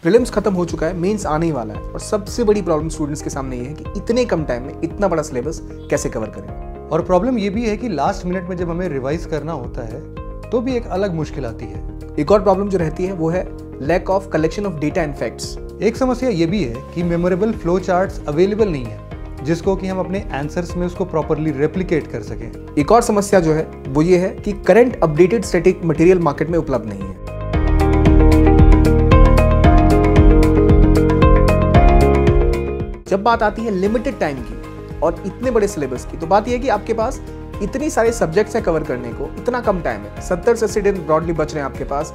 Prelims खत्म हो चुका है, मेंस आने ही वाला है और सबसे बड़ी प्रॉब्लम स्टूडेंट्स के सामने ये है कि इतने कम टाइम में इतना बड़ा सिलेबस कैसे कवर करें। और प्रॉब्लम ये भी है कि लास्ट मिनट में जब हमें रिवाइज करना होता है तो भी एक अलग मुश्किल आती है। एक और प्रॉब्लम जो रहती है वो है lack of collection of data and facts. एक समस्या ये भी है कि मेमोरेबल फ्लो चार्ट्स अवेलेबल नहीं है जिसको कि हम अपने आंसर्स में उसको प्रॉपर्ली रेप्लिकेट कर सकें। एक और समस्या जो है वो ये है कि current updated static material market में उपलब्ध नहीं है। जब बात आती है लिमिटेड टाइम की और इतने बड़े सिलेबस की, तो बात यह है कि आपके पास इतनी सारे सब्जेक्ट्स हैं कवर करने को, इतना कम टाइम है, 70 से 80 दिन ब्रॉडली बच रहे हैं आपके पास।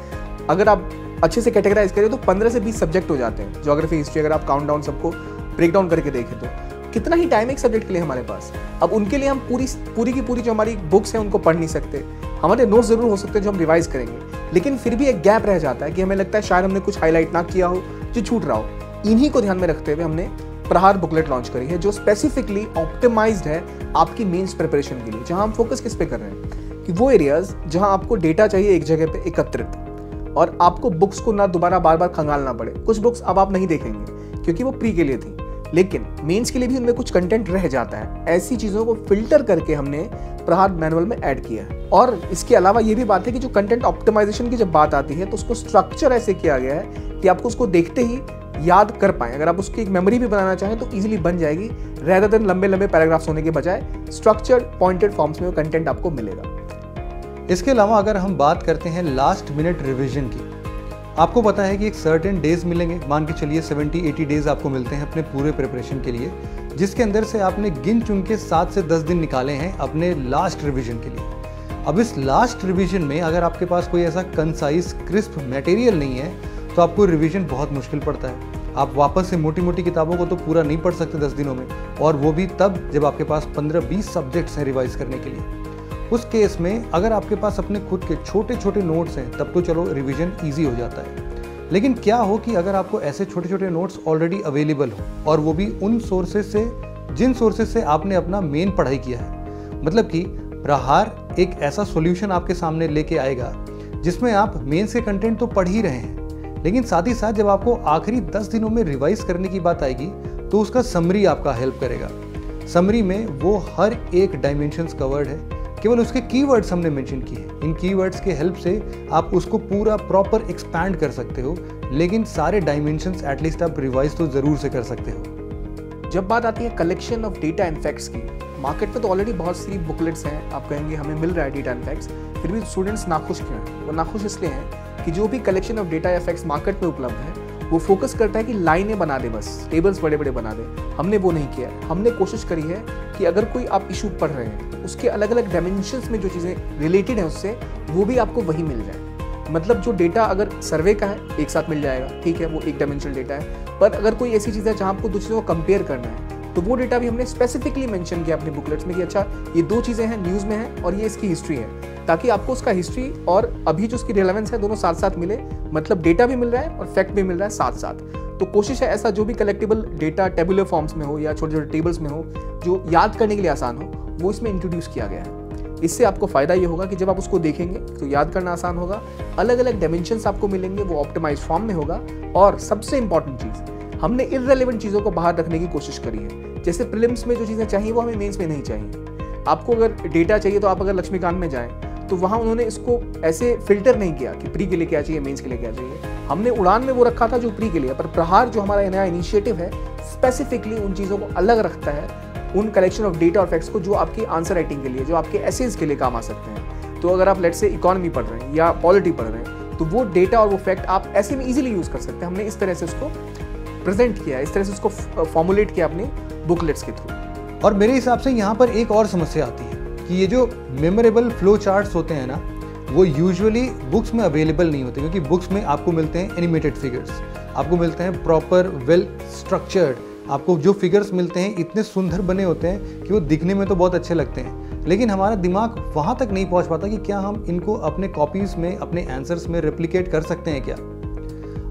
अगर आप अच्छे से कैटेगराइज करें तो 15 से 20 सब्जेक्ट हो जाते हैं। ज्योग्राफी, हिस्ट्री, अगर आप काउंट डाउन सबको ब्रेक डाउन करके देखें तो कितना ही टाइम एक सब्जेक्ट के लिए हमारे पास। अब उनके लिए हम पूरी की पूरी जो हमारी बुक्स हैं उनको पढ़ नहीं सकते। हमारे नोट्स जरूर हो सकते हैं जो हम रिवाइज करेंगे, लेकिन फिर भी एक गैप रह जाता है कि हमें लगता है शायद हमने कुछ हाईलाइट ना किया हो जो छूट रहा हो। इन्हीं को ध्यान में रखते हुए हमने प्रहार बुकलेट लॉन्च करी है जो स्पेसिफिकली ऑप्टिमाइज्ड है आपकी मेंस प्रिपरेशन के लिए। जहां हम फोकस किस पे कर रहे हैं कि वो एरियाज जहां आपको डेटा चाहिए एक जगह पे एकत्रित और आपको बुक्स को ना दोबारा बार बार खंगालना पड़े। कुछ बुक्स अब आप नहीं देखेंगे क्योंकि वो प्री के लिए थी, लेकिन मेंस के लिए भी उनमें कुछ कंटेंट रह जाता है। ऐसी चीजों को फिल्टर करके हमने प्रहार मैनुअल में ऐड किया है। और इसके अलावा ये भी बात है कि जो कंटेंट ऑप्टिमाइजेशन की जब बात आती है तो उसको स्ट्रक्चर ऐसे किया गया है कि आपको उसको देखते ही याद कर पाएं। अगर आप उसकी एक मेमोरी भी बनाना चाहें तो इजीली बन जाएगी, रेदर देन लंबे लंबे पैराग्राफ्स होने के बजाय स्ट्रक्चर्ड पॉइंटेड फॉर्म्स में वो कंटेंट आपको मिलेगा। इसके अलावा अगर हम बात करते हैं लास्ट मिनट रिवीजन की, आपको पता है कि एक सर्टेन डेज मिलेंगे, मान के चलिए 70-80 डेज आपको मिलते हैं अपने पूरे प्रिपरेशन के लिए, जिसके अंदर से आपने गिन चुन के 7 से 10 दिन निकाले हैं अपने लास्ट रिवीजन के लिए। अब इस लास्ट रिवीजन में अगर आपके पास कोई ऐसा कंसाइज क्रिस्प मटेरियल नहीं है तो आपको रिवीजन बहुत मुश्किल पड़ता है। आप वापस से मोटी मोटी किताबों को तो पूरा नहीं पढ़ सकते 10 दिनों में, और वो भी तब जब आपके पास 15-20 सब्जेक्ट्स हैं रिवाइज करने के लिए। उस केस में अगर आपके पास अपने खुद के छोटे छोटे नोट्स हैं तब तो चलो रिवीजन ईजी हो जाता है। लेकिन क्या हो कि अगर आपको ऐसे छोटे छोटे नोट्स ऑलरेडी अवेलेबल हो और वो भी उन सोर्सेज से जिन सोर्सेज से आपने अपना मेन पढ़ाई किया है, मतलब कि प्रहार एक ऐसा सॉल्यूशन आपके सामने लेके आएगा जिसमें आप मेंस के कंटेंट तो पढ़ ही रहे हैं, लेकिन साथ ही साथ जब आपको आखिरी 10 दिनों में रिवाइज करने की बात आएगी तो उसका समरी आपका हेल्प करेगा। समरी में वो हर एक डायमेंशंस कवर्ड है, केवल उसके कीवर्ड्स हमने मेंशन किए हैं। इन कीवर्ड्स के हेल्प से आप उसको पूरा प्रॉपर एक्सपैंड कर सकते हो, लेकिन सारे डायमेंशंस एटलीस्ट आप रिवाइज तो जरूर से कर सकते हो। जब बात आती है collection of data and facts की, मार्केट में तो ऑलरेडी बहुत सी बुकलेट्स हैं, आप कहेंगे हमें मिल रहा है डेटा एंड फैक्ट्स, फिर भी स्टूडेंट्स नाखुश क्यों हैं? वो नाखुश इसलिए हैं कि जो भी कलेक्शन ऑफ डेटा या फैक्ट्स मार्केट में उपलब्ध है वो फोकस करता है कि लाइनें बना दे, बस टेबल्स बड़े बड़े बना दे। हमने वो नहीं किया है। हमने कोशिश करी है कि अगर कोई आप इशू पढ़ रहे हैं तो उसके अलग अलग डायमेंशंस में जो चीज़ें रिलेटेड है उससे वो भी आपको वही मिल जाए। मतलब जो डेटा अगर सर्वे का है एक साथ मिल जाएगा, ठीक है, वो एक डायमेंशनल डेटा है, पर अगर कोई ऐसी चीज़ है जहाँ आपको दो चीज़ों को कंपेयर करना है तो वो डेटा भी हमने स्पेसिफिकली मेंशन किया अपनी बुकलेट्स में कि अच्छा ये दो चीज़ें हैं, न्यूज़ में है और ये इसकी हिस्ट्री है, ताकि आपको उसका हिस्ट्री और अभी जो उसकी रिलेवेंस है दोनों साथ साथ मिले। मतलब डेटा भी मिल रहा है और फैक्ट भी मिल रहा है साथ साथ। तो कोशिश है ऐसा जो भी कलेक्टिबल डेटा टेबुलर फॉर्म्स में हो या छोटे छोटे टेबल्स में हो जो याद करने के लिए आसान हो, वो इसमें इंट्रोड्यूस किया गया है। इससे आपको फायदा ये होगा कि जब आप उसको देखेंगे तो याद करना आसान होगा, अलग अलग डायमेंशंस आपको मिलेंगे, वो ऑप्टिमाइज फॉर्म में होगा। और सबसे इंपॉर्टेंट चीज़, हमने इररिलेवेंट चीज़ों को बाहर रखने की कोशिश करी है। जैसे प्रीलिम्स में जो चीज़ें चाहिए वो हमें मेंस में नहीं चाहिए। आपको अगर डेटा चाहिए तो आप अगर लक्ष्मीकांत में जाएं तो वहाँ उन्होंने इसको ऐसे फिल्टर नहीं किया कि प्री के लिए क्या चाहिए, मेंस के लिए क्या चाहिए। हमने उड़ान में वो रखा था जो प्री के लिए, पर प्रहार जो हमारा नया इनिशिएटिव है स्पेसिफिकली उन चीज़ों को अलग रखता है, उन कलेक्शन ऑफ डेटा और फैक्ट्स को जो आपकी आंसर राइटिंग के लिए, जो आपके एसेज के लिए काम आ सकते हैं। तो अगर आप लेट से इकोनॉमी पढ़ रहे हैं या पॉलिटी पढ़ रहे हैं तो वो डेटा और वो फैक्ट आप ऐसे में इजीली यूज़ कर सकते हैं। हमने इस तरह से उसको प्रेजेंट किया, इस तरह से उसको फॉर्मुलेट किया अपनी बुकलेट्स के थ्रू। और मेरे हिसाब से यहाँ पर एक और समस्या आती है कि ये जो मेमोरेबल फ्लो चार्ट्स होते हैं ना, वो यूजुअली बुक्स में अवेलेबल नहीं होते, क्योंकि बुक्स में आपको मिलते हैं एनिमेटेड फिगर्स, आपको मिलते हैं प्रॉपर वेल स्ट्रक्चर्ड, आपको जो फिगर्स मिलते हैं इतने सुंदर बने होते हैं कि वो दिखने में तो बहुत अच्छे लगते हैं, लेकिन हमारा दिमाग वहाँ तक नहीं पहुँच पाता कि क्या हम इनको अपने कॉपीज़ में, अपने आंसर्स में रेप्लिकेट कर सकते हैं क्या।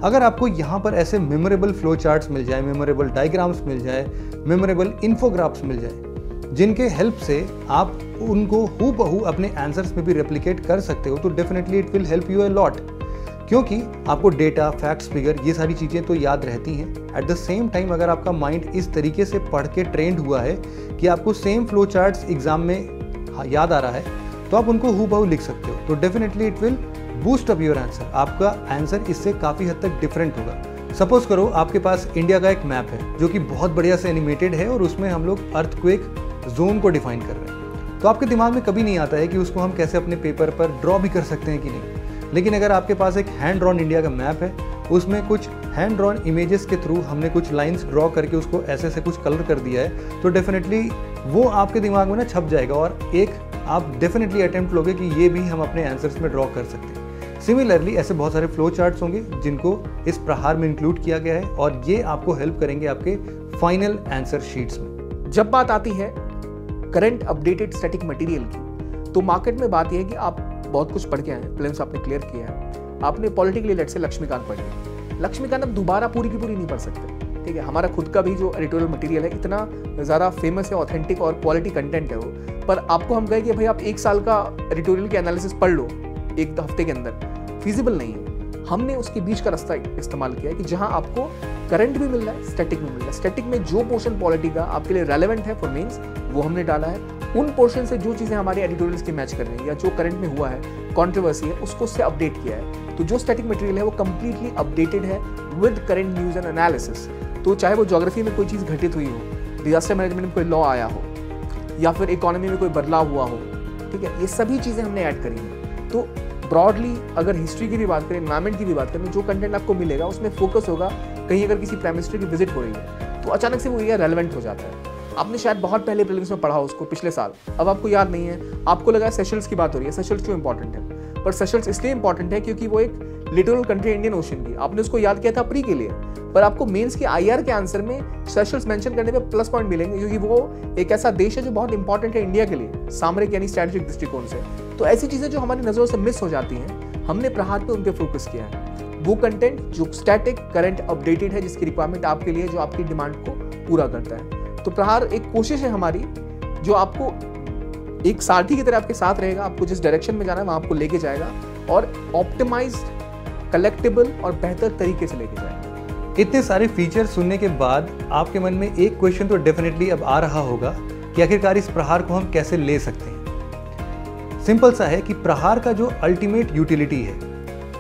अगर आपको यहाँ पर ऐसे मेमोरेबल फ्लो चार्ट्स मिल जाए, मेमोरेबल डायग्राम्स मिल जाए, मेमोरेबल इन्फोग्राफ्स मिल जाए, जिनके हेल्प से आप उनको हूबहू अपने आंसर्स में भी रेप्लिकेट कर सकते हो, तो definitely it will help you a lot. क्योंकि आपको डेटा, फैक्ट्स, फिगर ये सारी चीज़ें तो याद रहती हैं। एट द सेम टाइम अगर आपका माइंड इस तरीके से पढ़ के ट्रेंड हुआ है कि आपको सेम फ्लो चार्ट्स एग्जाम में याद आ रहा है, तो आप उनको हूबहू लिख सकते हो। तो definitely it will boost up your answer. आपका आंसर इससे काफ़ी हद तक डिफरेंट होगा। सपोज करो आपके पास इंडिया का एक मैप है जो कि बहुत बढ़िया से एनिमेटेड है और उसमें हम लोग अर्थक्वेक जोन को डिफाइन कर रहे हैं। तो आपके दिमाग में कभी नहीं आता है कि उसको हम कैसे अपने पेपर पर ड्रॉ भी कर सकते हैं कि नहीं। लेकिन अगर आपके पास एक हैंड ड्रॉन इंडिया का मैप है, उसमें कुछ हैंड ड्रॉन इमेजेस के थ्रू हमने कुछ लाइंस ड्रॉ करके उसको ऐसे से कुछ कलर कर दिया है, तो डेफिनेटली वो आपके दिमाग में ना छप जाएगा और एक आप डेफिनेटली अटेम्प्ट लोगे कि ये भी हम अपने आंसर्स में ड्रॉ कर सकते हैं। सिमिलरली ऐसे बहुत सारे फ्लो चार्ट्स होंगे जिनको इस प्रहार में इंक्लूड किया गया है और ये आपको हेल्प करेंगे आपके फाइनल आंसर शीट्स में। जब बात आती है करंट अपडेटेड स्टैटिक मटेरियल की, तो मार्केट में बात यह है कि आप बहुत कुछ पढ़ के आए, प्रीलिम्स आपने क्लियर किया है, आपने पॉलिटिकली लेट से लक्ष्मीकांत पढ़ लिया। लक्ष्मीकांत अब दोबारा पूरी की पूरी नहीं पढ़ सकते, ठीक है। हमारा खुद का भी जो एडिटोरियल मटेरियल है इतना ज़्यादा फेमस है, ऑथेंटिक और क्वालिटी कंटेंट है वो, पर आपको हम कहें कि भाई आप 1 साल का एडिटोरियल के एनालिसिस पढ़ लो 1 हफ्ते के अंदर, फिजिबल नहीं है। हमने उसके बीच का रास्ता इस्तेमाल किया है कि जहां आपको करंट भी मिल रहा है, स्टैटिक भी मिल रहा है। स्टैटिक में जो पोर्शन पॉलिटी का आपके लिए रेलेवेंट है फॉर मेंस, वो हमने डाला है। उन पोर्शन से जो चीज़ें हमारे एडिटोरियल्स की मैच कर रही है या जो करंट में हुआ है, कंट्रोवर्सी है, उसको उससे अपडेट किया है। तो जो स्टैटिक मटेरियल है वो कंप्लीटली अपडेटेड है with current news and analysis. तो चाहे वो ज्योग्राफी में कोई चीज़ घटित हुई हो, डिजास्टर मैनेजमेंट में कोई लॉ आया हो, या फिर इकोनॉमी में कोई बदलाव हुआ हो, ठीक है, ये सभी चीज़ें हमने ऐड करी हैं। तो ब्रॉडली अगर हिस्ट्री की भी बात करें, एनवायरमेंट की भी बात करें, जो कंटेंट आपको मिलेगा उसमें फोकस होगा। कहीं अगर किसी प्राइम मिनिस्टर की विजिट हो रही है तो अचानक से वो एरिया रेलेवेंट हो जाता है। आपने शायद बहुत पहले प्रीलिम्स में पढ़ा उसको पिछले साल, अब आपको याद नहीं है, आपको लगा सेशल्स की बात हो रही है। सेशल्स क्यों इंपॉर्टेंट है? पर सेशल्स इसलिए इंपॉर्टेंट है क्योंकि वो एक लिटरल कंट्री इंडियन ओशन की, आपने उसको याद किया था प्री के लिए, पर आपको मेंस के आईआर के आंसर में सेशल्स मेंशन करने पे प्लस पॉइंट मिलेंगे, क्योंकि वो एक ऐसा देश है जो बहुत इंपॉर्टेंट है इंडिया के लिए सामरिक यानी स्ट्रेटेजिक दृष्टिकोण से। तो ऐसी चीजें जो हमारी नजरों से मिस हो जाती हैं, हमने प्रहार पे उन पे फोकस किया है। वो कंटेंट जो स्टैटिक, करंट, अपडेटेड है, जिसकी रिक्वायरमेंट आपके लिए, जो आपकी डिमांड को पूरा करता है। तो प्रहार एक कोशिश है हमारी जो आपको एक सारथी की तरह आपके साथ रहेगा, आपको जिस डायरेक्शन में जाना है वहां आपको लेके जाएगा और ऑप्टिमाइज्ड, कलेक्टेबल और बेहतर तरीके से लेके जाएगा। इतने सारे फीचर्स सुनने के बाद आपके मन में एक क्वेश्चन तो डेफिनेटली अब आ रहा होगा कि आखिरकार इस प्रहार को हम कैसे ले सकते हैं। सिंपल सा है कि प्रहार का जो अल्टीमेट यूटिलिटी है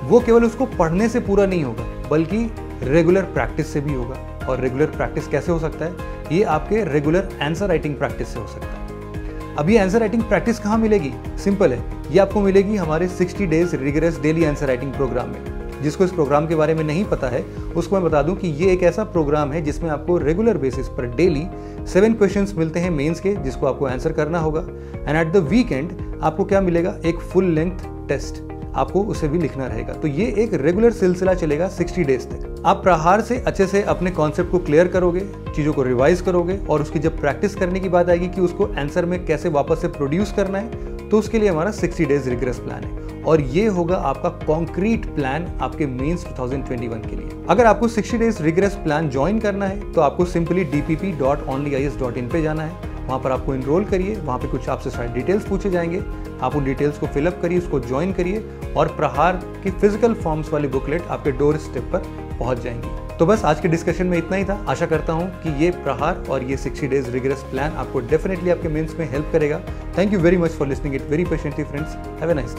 वो केवल उसको पढ़ने से पूरा नहीं होगा, बल्कि रेगुलर प्रैक्टिस से भी होगा। और रेगुलर प्रैक्टिस कैसे हो सकता है? ये आपके रेगुलर आंसर राइटिंग प्रैक्टिस से हो सकता है। अब ये आंसर राइटिंग प्रैक्टिस कहाँ मिलेगी? सिंपल है, ये आपको मिलेगी हमारे 60 days rigorous daily answer writing program में। जिसको इस प्रोग्राम के बारे में नहीं पता है उसको मैं बता दूं कि ये एक ऐसा प्रोग्राम है जिसमें आपको रेगुलर बेसिस पर डेली 7 क्वेश्चंस मिलते हैं मेंस के, जिसको आपको आंसर करना होगा। एंड एट द वीकेंड आपको क्या मिलेगा? एक फुल लेंथ टेस्ट, आपको उसे भी लिखना रहेगा। तो ये एक रेगुलर सिलसिला चलेगा 60 डेज तक। आप प्रहार से अच्छे से अपने कॉन्सेप्ट को क्लियर करोगे, चीज़ों को रिवाइज करोगे, और उसकी जब प्रैक्टिस करने की बात आएगी कि उसको आंसर में कैसे वापस से प्रोड्यूस करना है, तो उसके लिए हमारा 60 डेज रिग्रेस प्लान है। और ये होगा आपका कॉन्क्रीट प्लान आपके मेंस 2021 के लिए। अगर आपको 60 डेज रिग्रेस प्लान ज्वाइन करना है तो आपको सिंपली dpp.onlyis.in पे जाना है। वहाँ पर आपको इनरोल करिए, वहाँ पे कुछ आपसे शायद डिटेल्स पूछे जाएंगे, आप उन डिटेल्स को फिलअप करिए, उसको ज्वाइन करिए और प्रहार की फिजिकल फॉर्म्स वाली बुकलेट आपके डोर स्टेप पर पहुँच जाएंगी। तो बस आज के डिस्कशन में इतना ही था। आशा करता हूँ कि ये प्रहार और ये 60 डेज रिग्रेस प्लान आपको डेफिनेटली आपके मेंस में हेल्प करेगा। Thank you very much for listening it very patiently friends. Have a nice day.